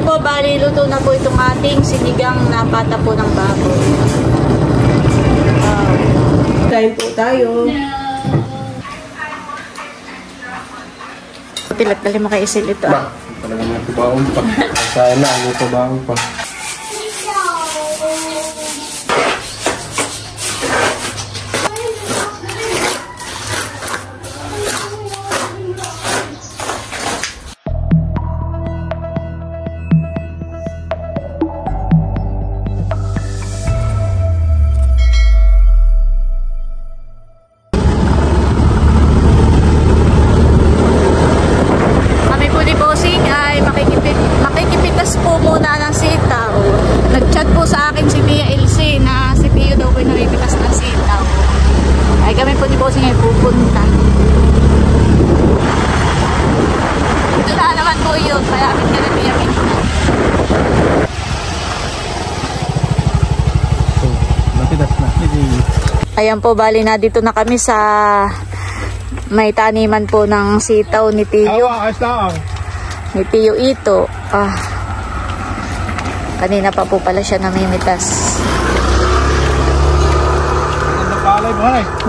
po, bali luto na po itong ating sinigang na pata po ng baboy. Kain po tayo. Pilat dali makaisil ito. Talagang natubawang pa. Sayang na, natubawang pa. Makikipitas po muna ng sitaw. Nag-chat po sa akin si Tia Elsie na si Tio daw po yung namipitas ng sitaw. Ay kami po ni Bossing ay pupunta. Ito na naman po yun. Malapit ka na Tia Elsie. Mapitas na. Ayan po, bali na dito na kami sa may taniman po ng sitaw ni Tio. Ni Tio Ito. Kanina pa po pala siya namimitas.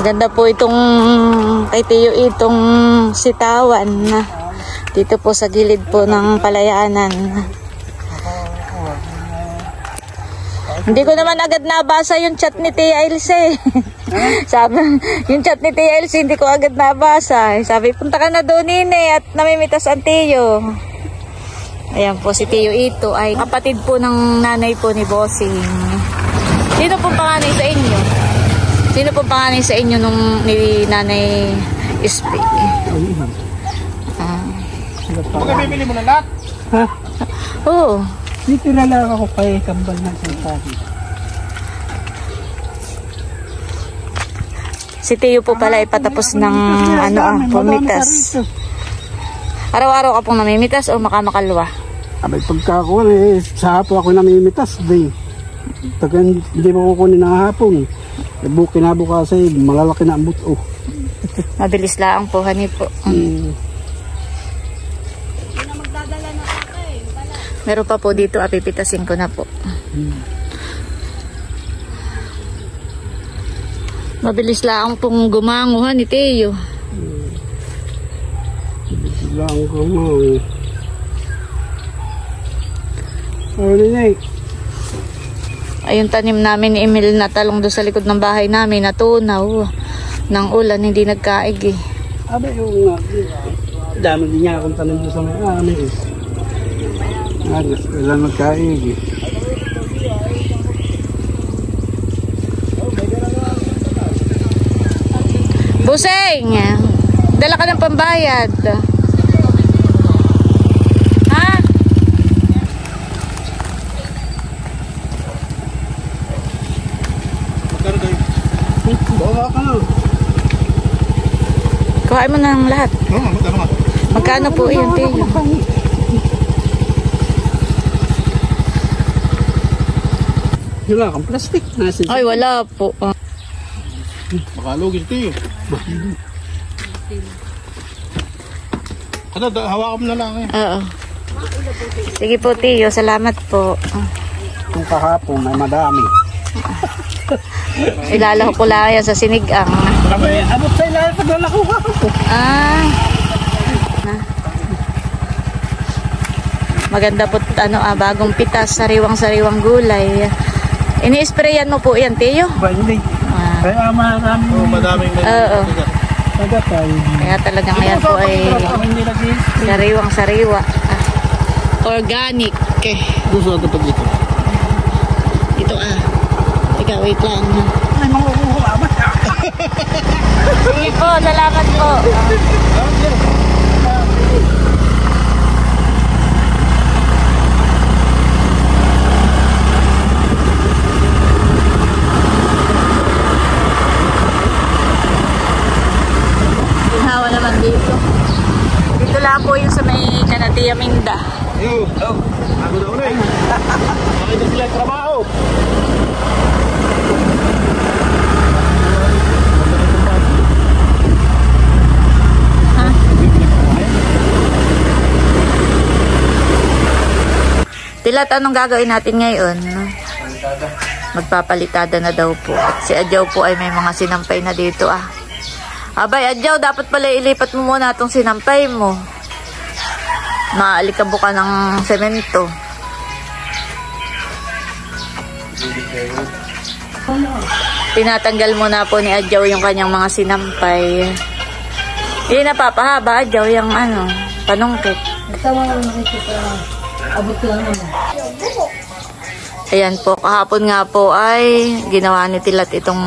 Ganda po itong kay Tio Itong sitawan na dito po sa gilid po ng palayanan. Hindi ko naman agad nabasa yung chat ni Tia Elsie. Sabi, yung chat ni Tia Elsie hindi ko agad nabasa. Sabi, punta ka na doon nine at namimitas ang Tio. Ayan po si Tio Ito ay kapatid po ng nanay po ni Bossing. Sino po panganay sa inyo? Sino po panganay sa inyo nung ni nanay Ispi? Baka bibili mo na lahat? Ha? Oo. Dito na lang ako kay kambal ng santari. Si Tio po pala ay patapos ng pumitas. Araw-araw ka pong namimitas o makamakalwa? Abay pagkakuha sa hapon ako namimitas din. Tagan hindi mo kukunin ng hapon. Kinabukasan malalaki na ang buto. Mabilis lang po, hani po. Meron pa po dito, apipitasin ko na po. Mabilis lang pong gumanguhan ni Teo. Lang gumanguhan. Ayun tanim namin ni Emil na talong doon sa likod ng bahay namin, natunaw. Nang ulan, hindi nagkaig eh. Abay yung dami din niya akong tanim doon sa mga amin eh. Wala magkaig eh. Buseng! Dala ka ng pambayad. Ha? Magkano kayo? Bawa ka na. Kuhain mo na ng lahat. Oo, magkano nga? Magkano po yun, Teo? Wala kang plastic. Ay, wala po. Makalugin ito yun. Ano, hawakan mo na lang eh. Oo. Sige po, Teo. Salamat po. Kung kahapon ay madami. Ilalaho ko lang yan sa sinigang. Abot sa ilalim pag nalakuha ko. Maganda po, bagong pitas, sariwang-sariwang gulay. Ini-sprayan mo po yan, Teo? Hindi. Kaya marami. Oo, madaming Oo. Nagatay. Kaya talagang yan po ay sariwang-sariwa. Organic. Gusto natin pag dito. Ito Teka, wait lang. Ay, mga uhuabat. Sige po, salamat po. Hawa naman dito. Dito lang po yung sa may Kanatiya Minda. Yo, ako na una eh. Makita sila yung trabaho. Tilat, anong gagawin natin ngayon? Magpapalitada na daw po. At si Adjaw po ay may mga sinampay na dito Abay, Adjaw, dapat pala ilipat mo muna itong sinampay mo. Maalikabo ka ng semento. Tinatanggal muna po ni Adjaw yung kanyang mga sinampay. Hindi napapahaba, Adjaw, yung panungkit. Ayan po, kahapon nga po ay ginawa ni Tilat itong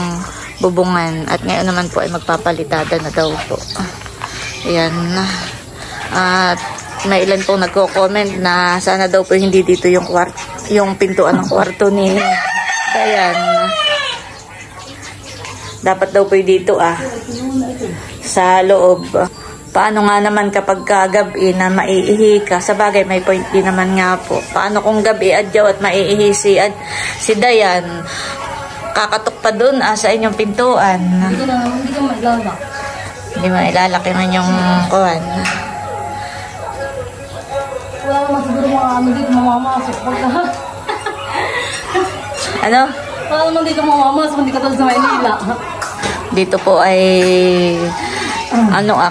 bubungan. At ngayon naman po ay magpapalitada na daw po. Ayan. At may ilan pong nagko-comment na sana daw po hindi dito yung pintuan ng kwarto ni Dayan. Dapat daw po dito sa loob. Paano nga naman kapag gabi na maiihi ka? Sa bagay, may point din naman nga po. Paano kung gabi, Adjaw, at maiihi si Dayan? Kakatok pa dun sa inyong pintuan. Hindi ka mailalak. Hindi mailalak yung inyong kuwan. Wala naman siguro mga dito mamamasok. Ano? Wala naman dito mamamasok, hindi ka sa Maynila. Dito po ay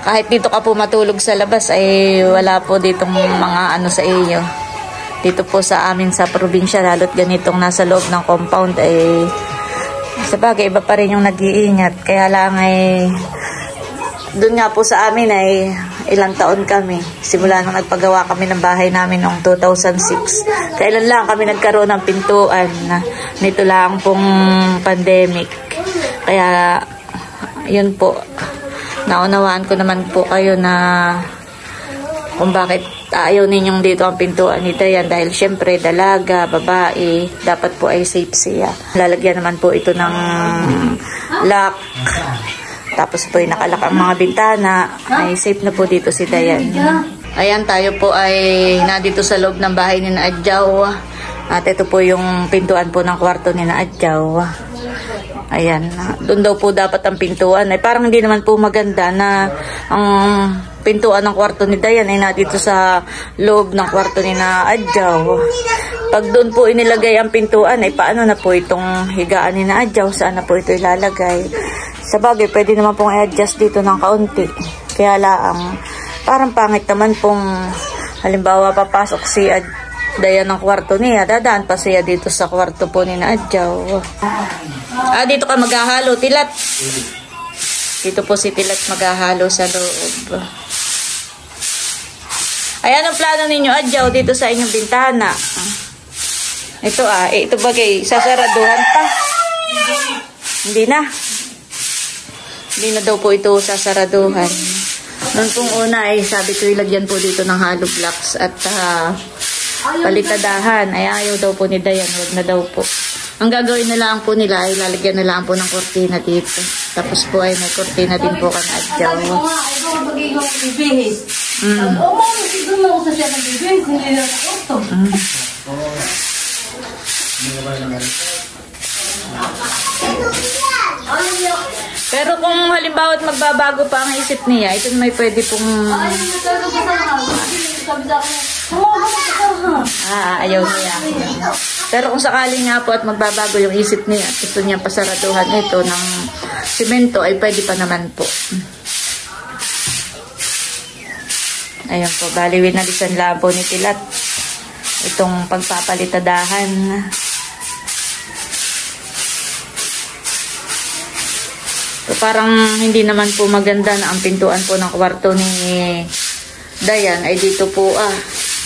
kahit dito ka po matulog sa labas ay wala po ditong mga sa iyo. Dito po sa amin sa probinsya, lalo't ganitong nasa loob ng compound ay sa bagay iba pa rin yung nag-iingat. Kaya lang ay doon nga po sa amin ay ilang taon kami. Simula nung nagpagawa kami ng bahay namin noong 2006. Kailan lang kami nagkaroon ng pintuan nito lang pong pandemic. Kaya yun po, naunawaan ko naman po kayo na kung bakit ayaw ninyong dito ang pintuan ni Dayan dahil syempre dalaga, babae, dapat po ay safe siya. Lalagyan naman po ito ng lock. Tapos po ay nakalak ang mga bintana. Ay safe na po dito si Dayan. Ayan, tayo po ay nandito sa loob ng bahay ni Adjaw. At ito po yung pintuan po ng kwarto ni Adjaw. Ayan, doon daw po dapat ang pintuan. Ay parang hindi naman po maganda na ang pintuan ng kwarto ni Dayan ay nandito sa loob ng kwarto ni Adjaw. Pag doon po inilagay ang pintuan ay paano na po itong higaan ni Adjaw? Saan na po ito ilalagay? Sa bagay, pwede naman pong i-adjust dito ng kaunti. Kaya lang, parang pangit naman pong halimbawa papasok si Dayan ng kwarto niya, dadaan pa siya dito sa kwarto po ni Adjaw. Dito ka maghahalo, Tilat. Dito po si Tilat maghahalo sa loob. Ay, anong plano ninyo, Adjaw, dito sa inyong bintana? Ito ito bagay, sasaraduhan pa. Hindi na. Hindi na daw po ito sasaraduhan. Noon pong una ay sabi ko ilagyan po dito ng hollow blocks at palitadahan. Ay ayaw daw po ni Dayan, huwag na daw po. Ang gagawin na lang po nila ay lalagyan na lang po ng kortina dito. Tapos po ay may kortina din po kan Adjaw. Ito ang pag-ihaw ng bibihis. Oo, siguro na usa siya ng bibihis. Hindi na ako. Pero kung halimbawa magbabago pa ang isip niya, ito may pwede pong... ayaw niya. Pero kung sakaling nga po at magbabago yung isip niya at gusto niya pasaraduhan ito ng simento, ay pwede pa naman po. Ayan po, bali winalisan lang po ni Tilat itong pagpapalitadahan. So, parang hindi naman po maganda na ang pintuan po ng kwarto ni Dayan ay dito po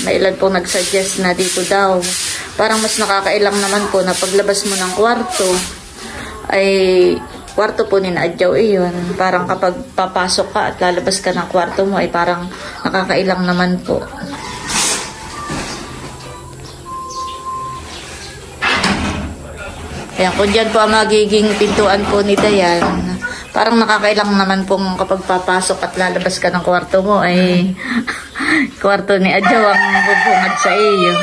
may ilan po nagsuggest na dito daw. Parang mas nakakailang naman po na paglabas mo ng kwarto ay kwarto po ni Adjaw iyon. Parang kapag papasok ka at lalabas ka ng kwarto mo ay parang nakakailang naman po. Ayan, kung dyan po ang magiging pintuan po ni Dayan, parang nakakailang naman pong kapag papasok at lalabas ka ng kwarto mo ay kwarto ni Adjaw ang bubungad sa iyo.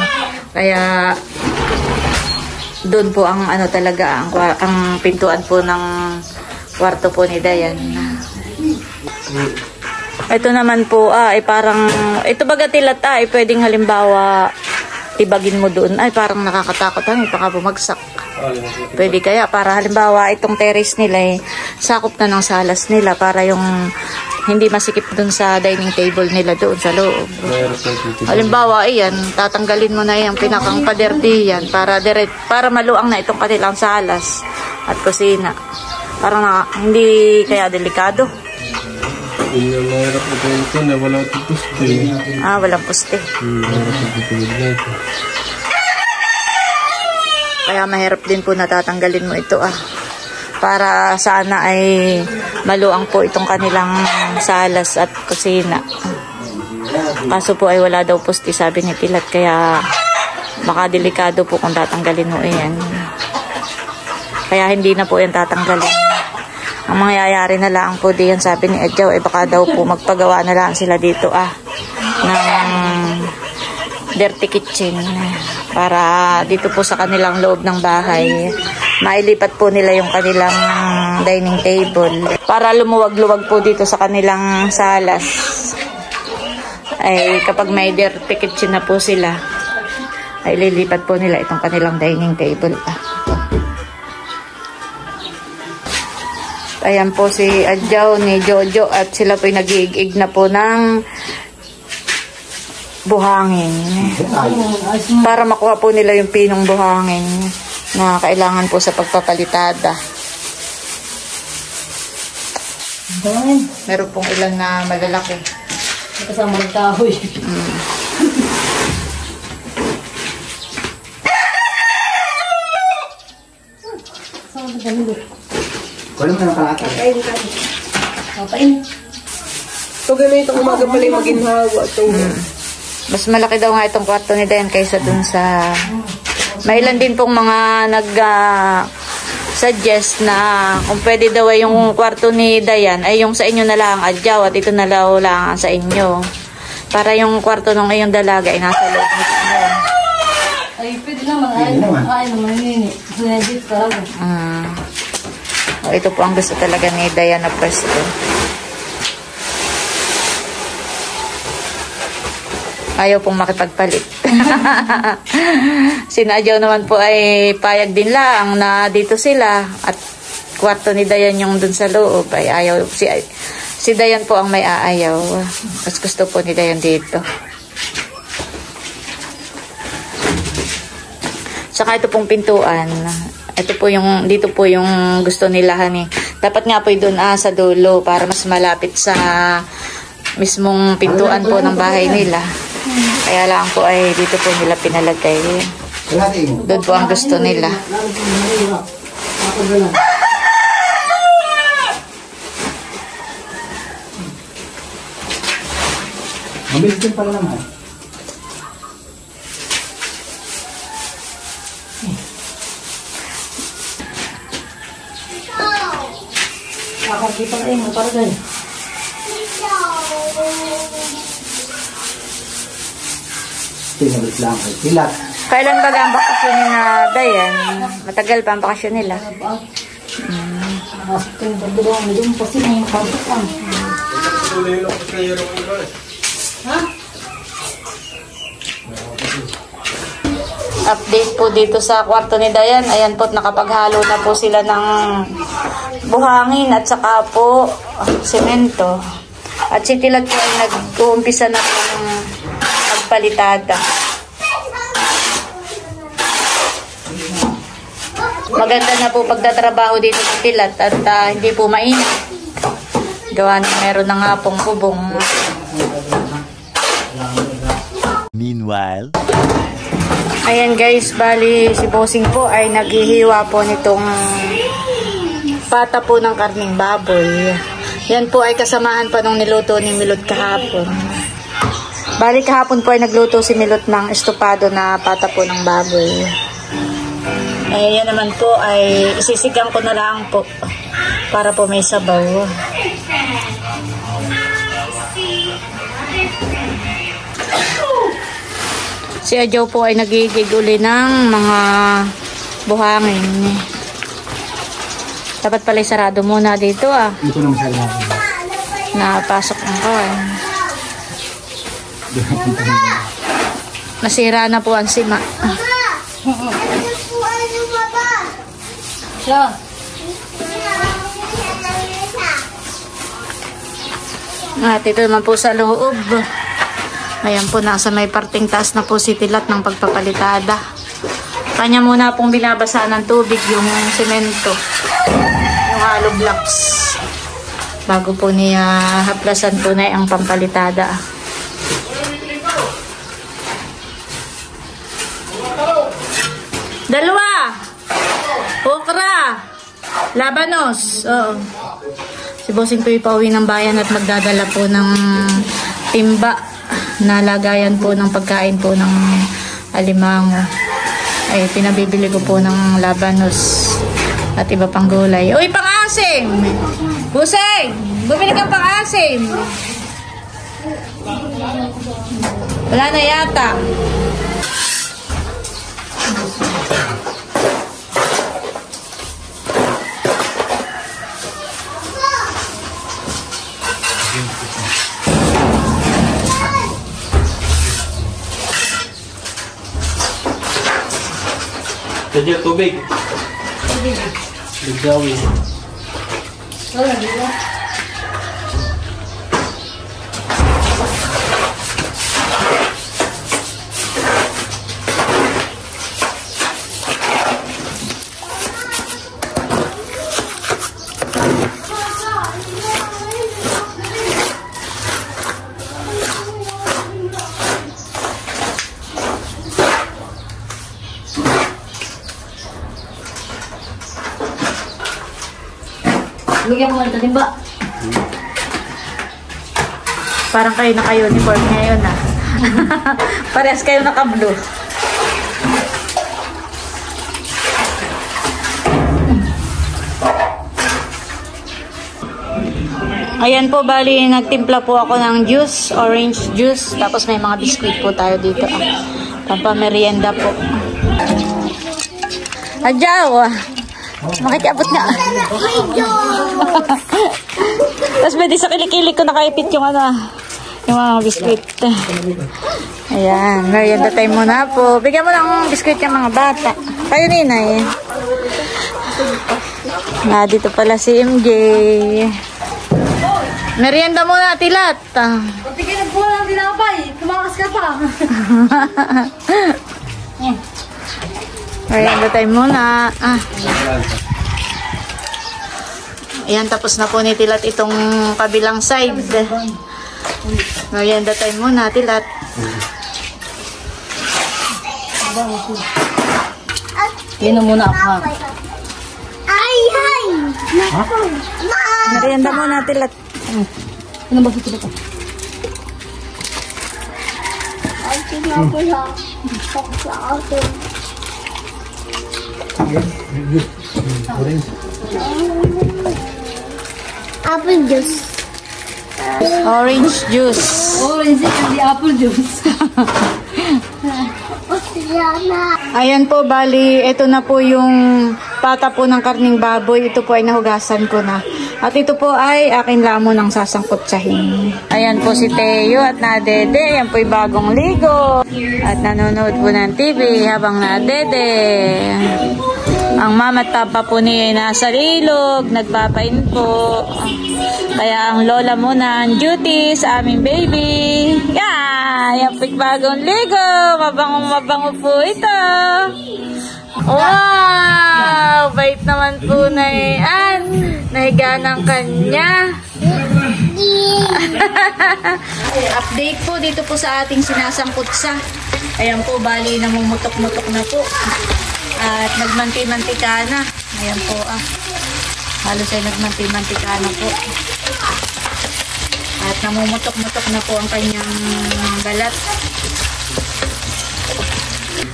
Kaya doon po ang talaga ang pintuan po ng kwarto po ni Dayan. Ito naman po ay parang ito baga Tilat ay pwedeng halimbawa tibagin mo doon. Ay, parang nakakatakot. Baka bumagsak. Pwede kaya para halimbawa itong terrace nila sakop na ng salas nila para yung hindi masikip doon sa dining table nila doon sa loob. Halimbawa, iyan, tatanggalin mo na yung pinakang pader diyan para maluang na itong kanilang salas at kusina. Parang hindi kaya delikado. Yung mahirap na ito na wala ito puste. Walang puste. Mahirap ito na ito. Kaya mahirap din po natatanggalin mo ito para sana ay maluang po itong kanilang salas at kusina. Kaso po ay wala daw puste sabi ni Pilat kaya baka delikado po kung tatanggalin mo yan. Kaya hindi na po yan tatanggalin. Ang mangyayari na lang po diyan sabi ni Adjaw baka daw po magpagawa na lang sila dito ng dirty kitchen para dito po sa kanilang loob ng bahay mailipat po nila yung kanilang dining table para lumuwag-luwag po dito sa kanilang salas. Ay kapag may dirty kitchen na po sila ay lilipat po nila itong kanilang dining table. Ayan po si Adjaw ni Jojo at sila po'y nag-iig na po ng buhangin. Para makuha po nila yung pinong buhangin na kailangan po sa pagpapalitada. Meron pong ilan na malalaki. Kasama ng kahoy. Wala mo na kalata. Papain. So, ganito umaga pala yung maginhawa. Mas malaki daw nga itong kwarto ni Dayan kaysa dun sa... May ilan din pong mga suggest na kung pwede daw ay yung kwarto ni Dayan ay yung sa inyo na lang Adjaw at ito na lang sa inyo. Para yung kwarto ng iyong dalaga ay nasa loob nito. Ay, pwede naman. Ay, naman yun. Sinedit ka lang. Ito po ang gusto talaga ni Dayan na pwesto. Ayaw pong makipagpalit. Sinadyaw naman po ay payag din lang na dito sila at kwarto ni Dayan yung dun sa loob ay ayaw. Si Dayan po ang may aayaw. Mas gusto po ni Dayan dito. Saka ito pong pintuan. Ito po yung, dito po yung gusto nila Dapat nga po doon sa dulo para mas malapit sa mismong pintuan po ng bahay nila. Kaya lang po ay dito po nila pinalagay. Doon po ang gusto nila. Mabilis din pala naman. Kakakita na yung para doon. Tinalit lang kay Pilat. Kailan ba ang bakasyon ni na Dayan? Matagal pa ang bakasyon nila. Nakasok ko yung pagdulong. Medyo po sila yung pagdulong lang. Ha? Update po dito sa kwarto ni Dayan. Ayan po, nakapaghalo na po sila ng buhangin at saka po semento. At si Tilat po ay nag-uumpisa na pong magpalitada. Maganda na po pagtatrabaho dito sa Tilat at hindi po mainit. Gawa na meron na nga pong bubong. Meanwhile, Ayan guys, bali si Bossing po ay naghihiwa po nitong pata po ng karning baboy. Yan po ay kasamahan pa nung niluto ni Milot kahapon. Bali kahapon po ay nagluto si Milot ng estopado na pata po ng baboy. Eh yan naman po ay isisigang ko na lang po para po may sabaw. Si Adjaw po ay nagigig uli ng mga buhangin. Dapat pala sarado muna dito Ito na masyado Napasok ang kawan. Nasira na po ang sima. Siya. At ito naman po sa loob. Ayan po, nasa may parting taas na po si Tilat ng pagpapalitada. Kanya muna pong binabasa ng tubig yung semento, yung hollow blocks, bago po niya haplasan po na ang pampalitada. Dalawa! Okra! Labanos! Oo. Si Bossing po ipauwi ng bayan at magdadala po ng timba na lagayan po ng pagkain po ng alimango. Ay, pinabibili ko po ng labanos at iba pang gulay. Uy, pang-asim! Buseng! Bumili kang pang-asim! Wala na yata. Jadi tubig. Bigdawi. Lugyan mo ito, timba. Parang kayo naka-uniform ngayon ah. Parehas kayo naka-blue. Ayan po, bali nagtimpla po ako ng juice, orange juice. Tapos may mga biskuit po tayo dito. Pampamerienda po. Adyaw! Makikiabot nga. Tapos pwede sa kilikili ko nakaipit yung yung mga biskuit. Ayan, merienda time muna po. Bigyan mo ng biskuit yung mga bata. Kayo ninay. Dito pala si MJ. Merienda muna, Tilat. Tignan po lang tinapay. Tumakas ka pa. Merienda time muna. Ayan, tapos na po ni Tilat itong kabilang side. Merienda time muna, Tilat. Inom muna ako. Merienda muna, Tilat. Ano ba ito ko? Apple juice. Orange juice. Orange and apple juice. Ayan po, bali, ito na po yung pata po ng karning baboy. Ito po ay nahugasan ko na. At ito po ay akin lamon ng sasangkotsahin. Ayan po si Teo at Nadede. Ayan po yung bagong ligo. At nanonood po ng TV habang Nadede. Ang mama at papa po niya ay nasa ilog. Nagpapain po. Kaya ang lola muna ang duty sa aming baby. Yeah! Ayan po yung bagong ligo. Mabango po ito. Wow! Bait naman po na yan. Nahiga ng kanya. Update po dito po sa ating sinasangkutsa. Ayan po, bali namumutok-mutok na po. At nagmanti-mantika na. Ayan po halos ay nagmanti-mantika na po. At namumutok-mutok na po ang kanyang balat.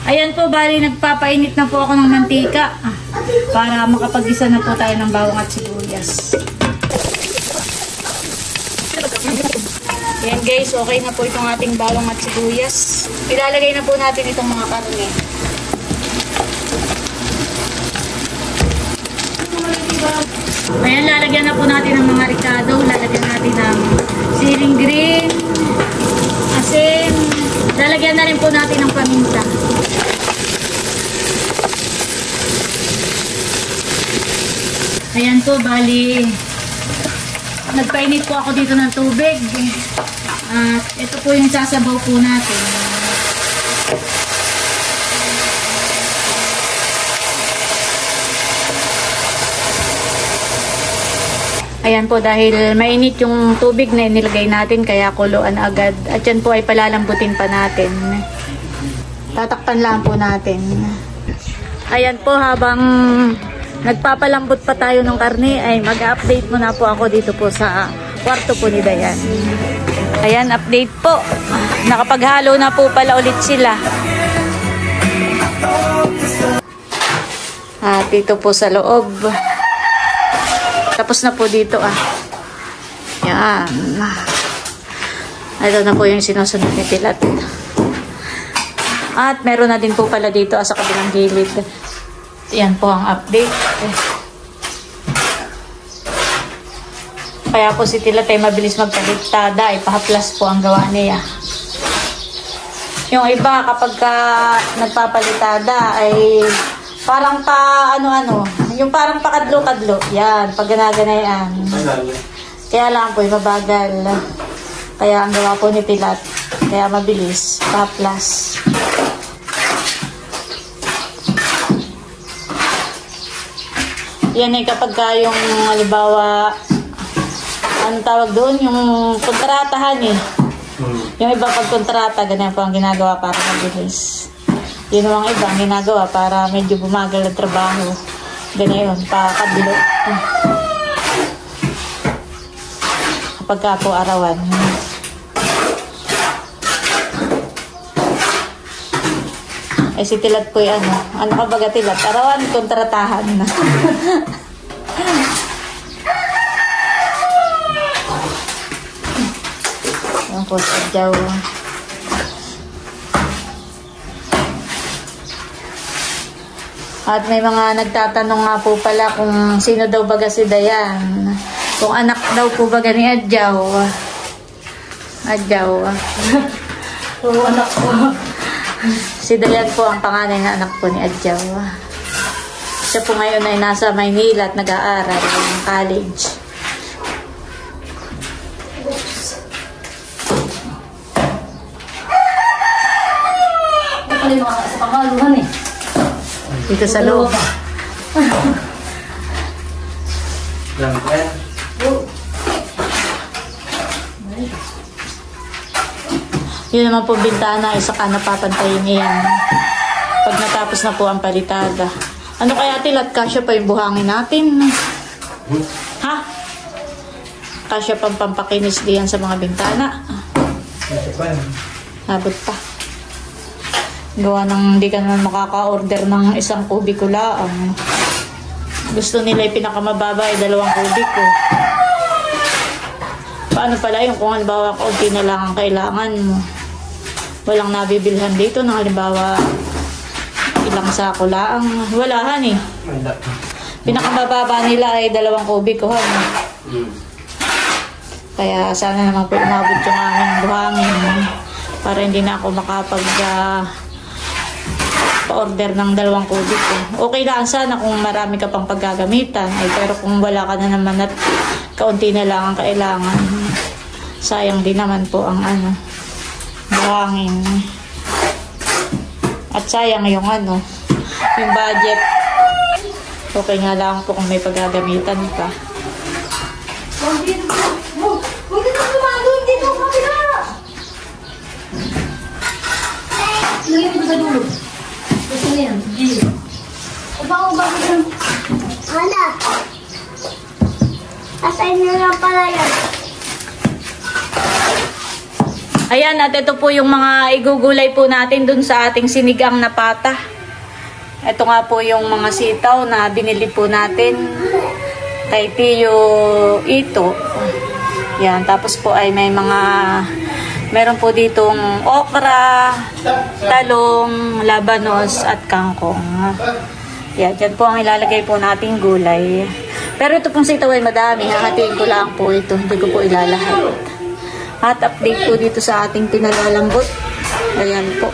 Ayan po, bali nagpapainit na po ako ng mantika para makapag-isa na po tayo ng bawang at sibuyas. Ayan guys, okay na po itong ating bawang at sibuyas. Ilalagay na po natin itong mga karne. Ayan, lalagyan na po natin ng mga ricado. Lalagyan natin ng siling green, asin, Lalagyan na rin po natin ng paminta. Ayan po, bali, nagpainit po ako dito ng tubig. At ito po yung sasabaw po natin. Ayan po, dahil mainit yung tubig na inilagay natin, kaya kuluan agad. At yan po ay palalambutin pa natin. Tatakpan lang po natin. Ayan po, habang nagpapalambot pa tayo ng karne, ay mag-update muna po ako dito po sa kwarto po ni Dayan. Ayan, update po. Nakapaghalo na po pala ulit sila. At dito po sa loob. Tapos na po dito Yan. Ito na po yung sinusunod ni Pilat. At meron na din po pala dito sa kabilang gilid. Yan po ang update. Kaya po si Tilat ay mabilis magpalitada. Ipahaplas po ang gawa niya. Yung iba kapag nagpapalitada ay parang yung parang pakadlo-kadlo. Yan, pag ganaganayan. Kaya lang po, mabagal. Kaya ang gawa po ni Pilat, kaya mabilis, pa-plus. Yan ay kapag yung, halimbawa, ano tawag doon, yung kontratahan Yung iba pag kontrata, ganyan po ang ginagawa para mabilis. Yun ang iba ang ginagawa para medyo bumagal ang trabaho. Ganyan, pakadlo. Kapag ka po arawan. Eh si Tilat po ano ka baga Tilat? Arawan, kontratahan na. Yan po sa Jaw. At may mga nagtatanong nga po pala kung sino daw baga si Dayan. Kung anak daw po baga ni Adjaw. Adjaw. Oo, anak po. Si Dayan po ang panganay na anak po ni Adjaw. Siya po ngayon ay nasa Maynila at nag-aaral ng college. Ito pala yung mga sa pangaluhan Dito sa loob. Yun naman po bintana, isa ka napapantayin iyan. Pag natapos na po ang palitada. Ano kaya Tilat, kasya pa yung buhangin natin? Ha? Kasya pang pampakinis diyan sa mga bintana. Nabot pa. Gawa ng hindi ka naman makaka-order ng 1 kubiko lang. Gusto nila yung pinakamababa ay 2 kubiko. Paano pala yung kung halimbawa kaunti na lang ang kailangan mo? Walang nabibilhan dito ng halimbawa ilang sako lang. Walahan Pinakamababa nila ay 2 kubiko. Kaya sana naman po umabot yung aming buhangin para hindi na ako makapag pa-order ng 2 kubiko. Okay lang sana kung marami ka pang paggagamitan. Pero kung wala ka na naman at kaunti na lang ang kailangan, sayang din naman po ang buhangin. At sayang yung yung budget. Okay nga lang po kung may paggagamitan ka. Huwag dito tumagod dito sa kapila. Lagyan mo sa dulo. Gusto niya yan. Ubang-ubang yan. Ala. Asay na lang pala yan. Ayan, at ito po yung mga igugulay po natin dun sa ating sinigang na pata. Ito nga po yung mga sitaw na binili po natin kay Tio Ito. Yan, tapos po ay may meron po ditong okra, talong, labanos at kangkong. Yan, dyan po ang ilalagay po nating gulay. Pero ito pong sitaw ay madami. Hahatiin ko lang po ito. Hindi ko po ilalahat. At update po dito sa ating pinalalambot. Ayan po.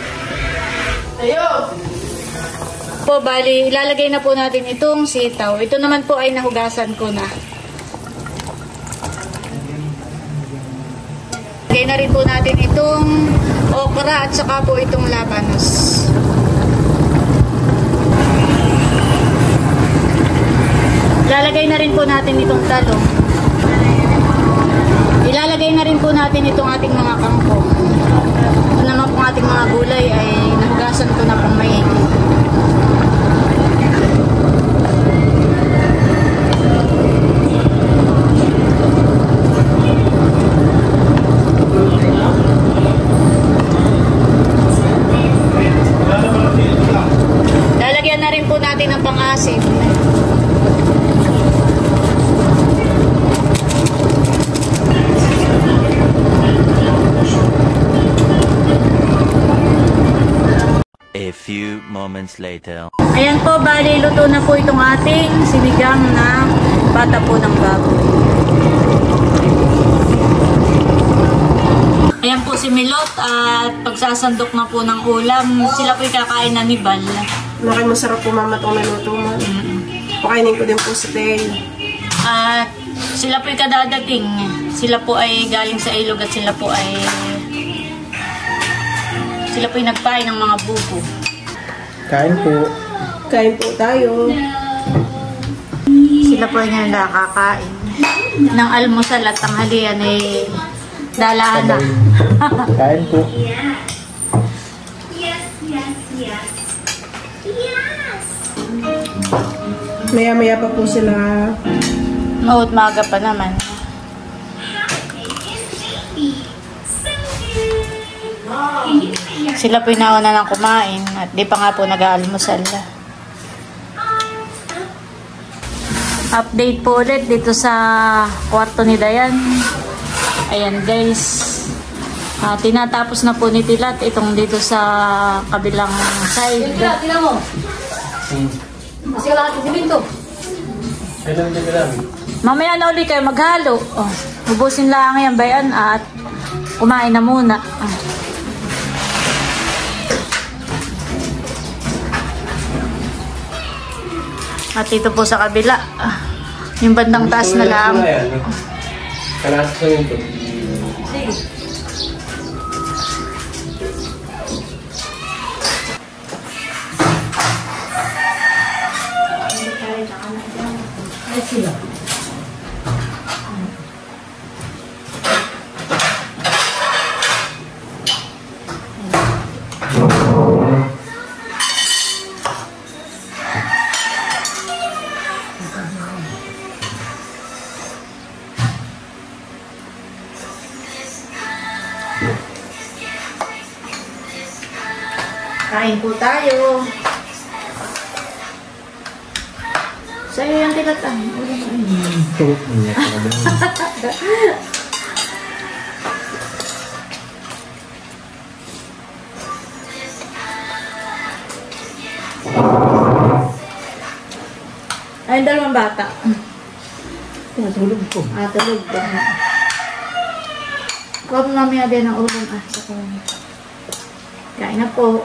Po, bali, ilalagay na po natin itong sitaw. Ito naman po ay nahugasan ko na. Lagay na rin po natin itong okra at saka po itong labanos. Ilalagay na rin po natin itong talong. Ilalagay na rin po natin itong ating mga kangkong. Ito naman po ating mga gulay ay nahugasan ko na pang maigi. Lalagyan na rin po natin ng pang-asim. A few moments later. Ayan po, bali, luto na po itong ating sinigang na bata po ng baboy. Ayan po si Milot at pagsasandok na po ng ulam, sila po'y kakain na ni Bal. Nakay masarap po mama itong naluto mo. Pakainin ko din po si Tay. At sila po'y kadadating. Sila po ay galing sa ilog at sila po'y nagpain ng mga buko. Kain po. Kain po tayo. Sila po ay ngayon nakakain ng almusal at tanghalian ay dalahan na. Kain po. Maya-maya pa po sila. Maut maga pa naman. Sila po nauna ng kumain at di pa nga po nag-aalmusal. Update po ulit dito sa kwarto ni Dayan. Ayan guys. Tinatapos na po ni Tilat itong dito sa kabilang side. Tingnan mo. Kasi wala ka siminto. Kailan din lang. Mamaya na uli kayo maghalo. Ubusin lang yan bayan at kumain na muna. At dito po sa kabila, yung bandang taas na lang. Kailangan sa ito. Kain po tayo. Sa'yo yung Tilat. Ayun, dalawang bata. Tulog ko. Tulog ba? Huwag mo mamaya din ang ulam. Sa kawan. Kain na po.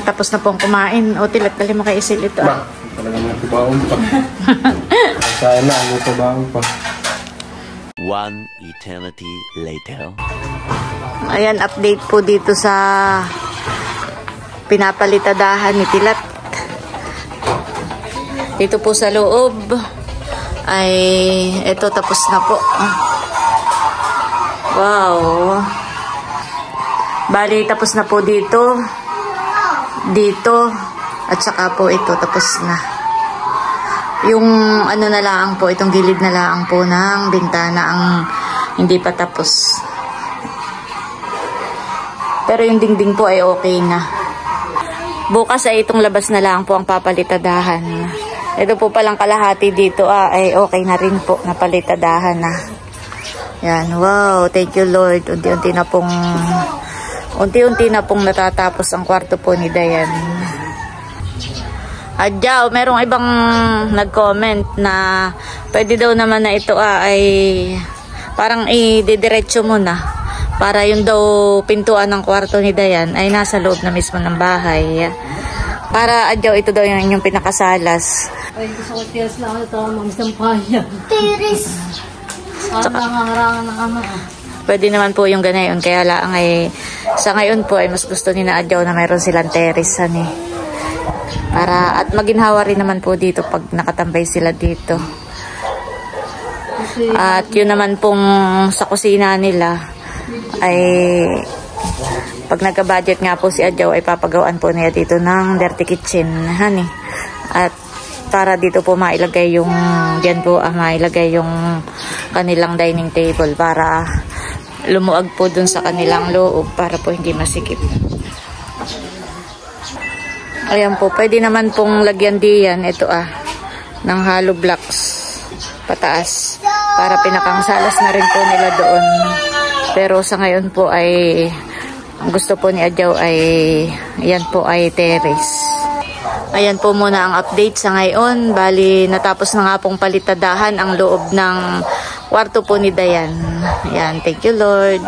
Tapos na pong kumain. O, Tilat, dali mo kay Isil ito. Talagang matubaon pa. Sana ang matubaon pa. One eternity later. Ayan, update po dito sa pinapalitadahan ni Tilat. Dito po sa loob ay ito tapos na po. Wow. Bali tapos na po dito. Dito at saka po ito tapos na. Yung ano na lang po, itong gilid na lang po ng bintana ang hindi pa tapos. Pero yung dingding po ay okay na. Bukas ay itong labas na lang po ang papalitadahan. Ito po palang kalahati dito ay okay na rin po. Napalitadahan na. Yan. Wow. Thank you Lord. Unti-unti na pong natatapos ang kwarto po ni Dayan. Adyaw, merong ibang nag-comment na pwede daw naman na ito ay parang i-didiretso mo na. Para yung daw pintuan ng kwarto ni Dayan ay nasa loob na mismo ng bahay. Para adyaw ito daw yung inyong pinakasalas. Ay, gusto ko tiras lang ito, magsampayan. Tiris! Parang nangangarangan ng ama. Pwede naman po yung ganayon. Kaya lang ay, sa ngayon po ay mas gusto ni na adyaw na mayroon silang terrace. Para, at maginhawa rin naman po dito pag nakatambay sila dito. At yun naman pong sa kusina nila ay pag nagka-budget nga po si Adjaw ay papagawaan po niya dito ng dirty kitchen, honey. At para dito po mailagay yung diyan po mailagay yung kanilang dining table para lumuag po dun sa kanilang loob para po hindi masikip. Ayan po, pwede naman pong lagyan diyan ito ng hollow blocks pataas para pinakangsalas na rin po nila doon. Pero sa ngayon po ay gusto po ni Adjaw ay yan po ay terrace. Ayan po muna ang update sa ngayon. Bali natapos na nga pong palitadahan ang loob ng kwarto po ni Dayan. Ayan, thank you Lord.